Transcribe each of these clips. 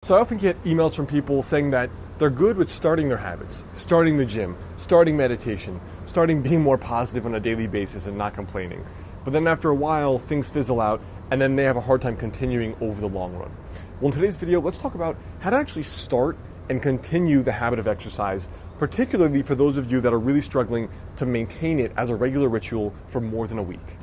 So I often get emails from people saying that they're good with starting their habits, starting the gym, starting meditation, starting being more positive on a daily basis and not complaining. But then after a while, things fizzle out and then they have a hard time continuing over the long run. Well, in today's video, let's talk about how to actually start and continue the habit of exercise, particularly for those of you that are really struggling to maintain it as a regular ritual for more than a week.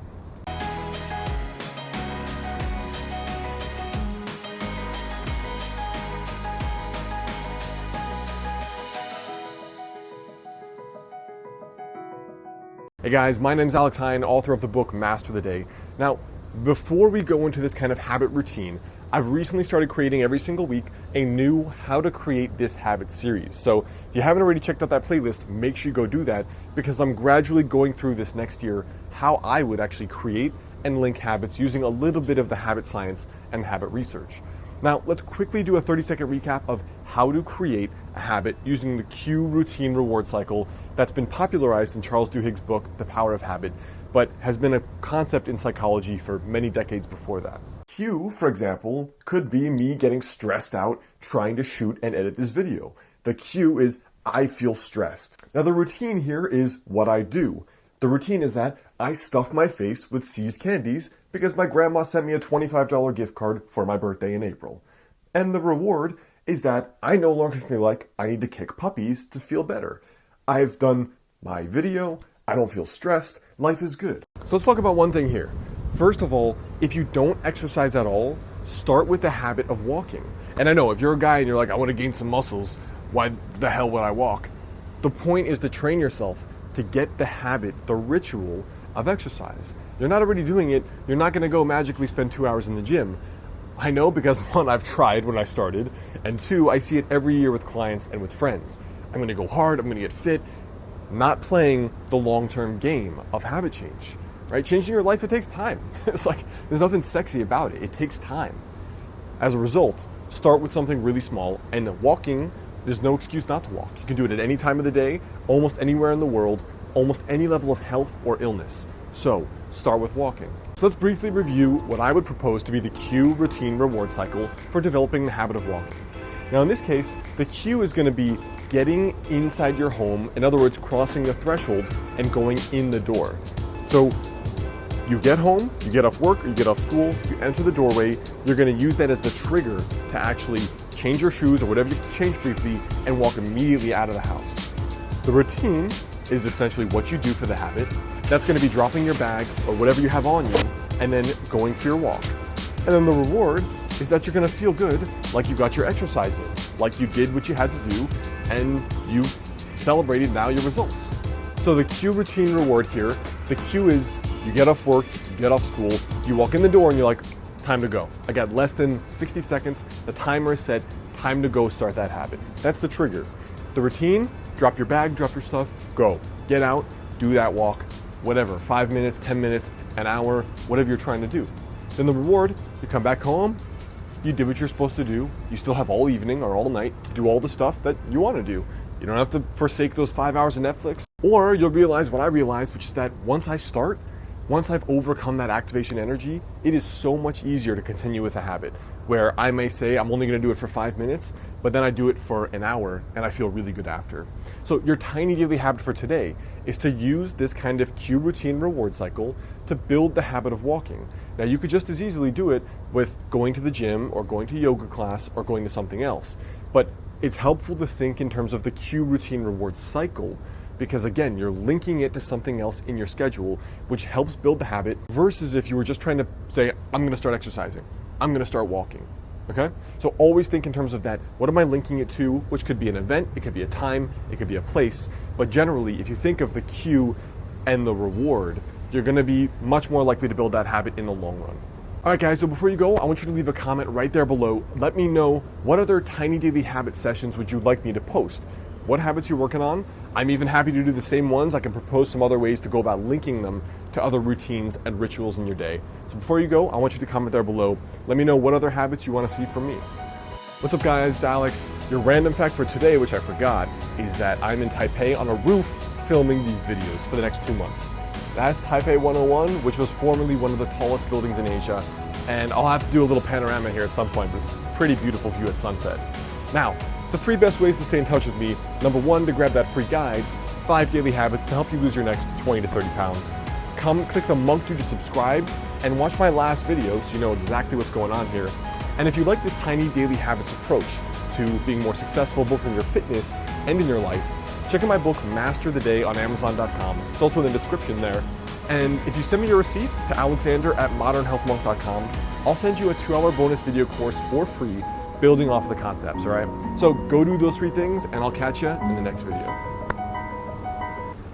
Hey guys, my name's Alex Hine, author of the book Master the Day. Now, before we go into this kind of habit routine, I've recently started creating every single week a new How to Create This Habit series. So if you haven't already checked out that playlist, make sure you go do that, because I'm gradually going through this next year how I would actually create and link habits using a little bit of the habit science and habit research. Now, let's quickly do a 30-second recap of how to create a habit using the cue routine reward cycle that's been popularized in Charles Duhigg's book, The Power of Habit, but has been a concept in psychology for many decades before that. Cue, for example, could be me getting stressed out trying to shoot and edit this video. The cue is, I feel stressed. Now, the routine here is what I do. The routine is that I stuff my face with See's candies because my grandma sent me a $25 gift card for my birthday in April. And the reward is that I no longer feel like I need to kick puppies to feel better. I've done my video, I don't feel stressed, life is good. So let's talk about one thing here. First of all, if you don't exercise at all, start with the habit of walking. And I know if you're a guy and you're like, I want to gain some muscles, why the hell would I walk? The point is to train yourself to get the habit, the ritual of exercise. You're not already doing it, you're not going to go magically spend 2 hours in the gym. I know because one, I've tried when I started, and two, I see it every year with clients and with friends. I'm going to go hard, I'm going to get fit, not playing the long-term game of habit change, right? Changing your life, it takes time. It's like, there's nothing sexy about it. It takes time. As a result, start with something really small, and walking, there's no excuse not to walk. You can do it at any time of the day, almost anywhere in the world, almost any level of health or illness. So, start with walking. So let's briefly review what I would propose to be the cue routine reward cycle for developing the habit of walking. Now in this case, the cue is going to be getting inside your home, in other words, crossing the threshold and going in the door. So you get home, you get off work, or you get off school, you enter the doorway, you're going to use that as the trigger to actually change your shoes or whatever you have to change briefly and walk immediately out of the house. The routine is essentially what you do for the habit. That's going to be dropping your bag or whatever you have on you and then going for your walk. And then the reward is that you're going to feel good, like you got your exercise in, like you did what you had to do and you've celebrated now your results. So the cue routine reward here, the cue is you get off work, you get off school, you walk in the door and you're like, time to go. I got less than 60 seconds, the timer is set, time to go start that habit. That's the trigger. The routine, drop your bag, drop your stuff, go. Get out, do that walk, whatever, 5 minutes, 10 minutes, an hour, whatever you're trying to do. Then the reward, you come back home, you did what you're supposed to do, you still have all evening or all night to do all the stuff that you want to do. You don't have to forsake those 5 hours of Netflix. Or you'll realize what I realized, which is that once I've overcome that activation energy, it is so much easier to continue with a habit where I may say I'm only going to do it for 5 minutes, but then I do it for an hour and I feel really good after. So your tiny daily habit for today is to use this kind of cue routine reward cycle to build the habit of walking. Now you could just as easily do it with going to the gym or going to yoga class or going to something else. But it's helpful to think in terms of the cue routine reward cycle because again, you're linking it to something else in your schedule, which helps build the habit versus if you were just trying to say, I'm going to start exercising, I'm going to start walking. Okay? So always think in terms of that. What am I linking it to? Which could be an event, it could be a time, it could be a place. But generally, if you think of the cue and the reward, you're going to be much more likely to build that habit in the long run. All right, guys, so before you go, I want you to leave a comment right there below. Let me know what other tiny daily habit sessions would you like me to post? What habits you're working on? I'm even happy to do the same ones. I can propose some other ways to go about linking them to other routines and rituals in your day. So before you go, I want you to comment there below. Let me know what other habits you want to see from me. What's up, guys? It's Alex. Your random fact for today, which I forgot, is that I'm in Taipei on a roof filming these videos for the next 2 months. That's Taipei 101, which was formerly one of the tallest buildings in Asia. And I'll have to do a little panorama here at some point, but it's pretty beautiful view at sunset. Now, the 3 best ways to stay in touch with me. Number 1, to grab that free guide, 5 daily habits to help you lose your next 20 to 30 pounds. Come click the Monk Dude to subscribe and watch my last video so you know exactly what's going on here. And if you like this tiny daily habits approach to being more successful both in your fitness and in your life, check out my book Master the Day on Amazon.com. It's also in the description there. And if you send me your receipt to alexander@modernhealthmonk.com, I'll send you a 2-hour bonus video course for free building off the concepts, all right? So go do those 3 things and I'll catch you in the next video.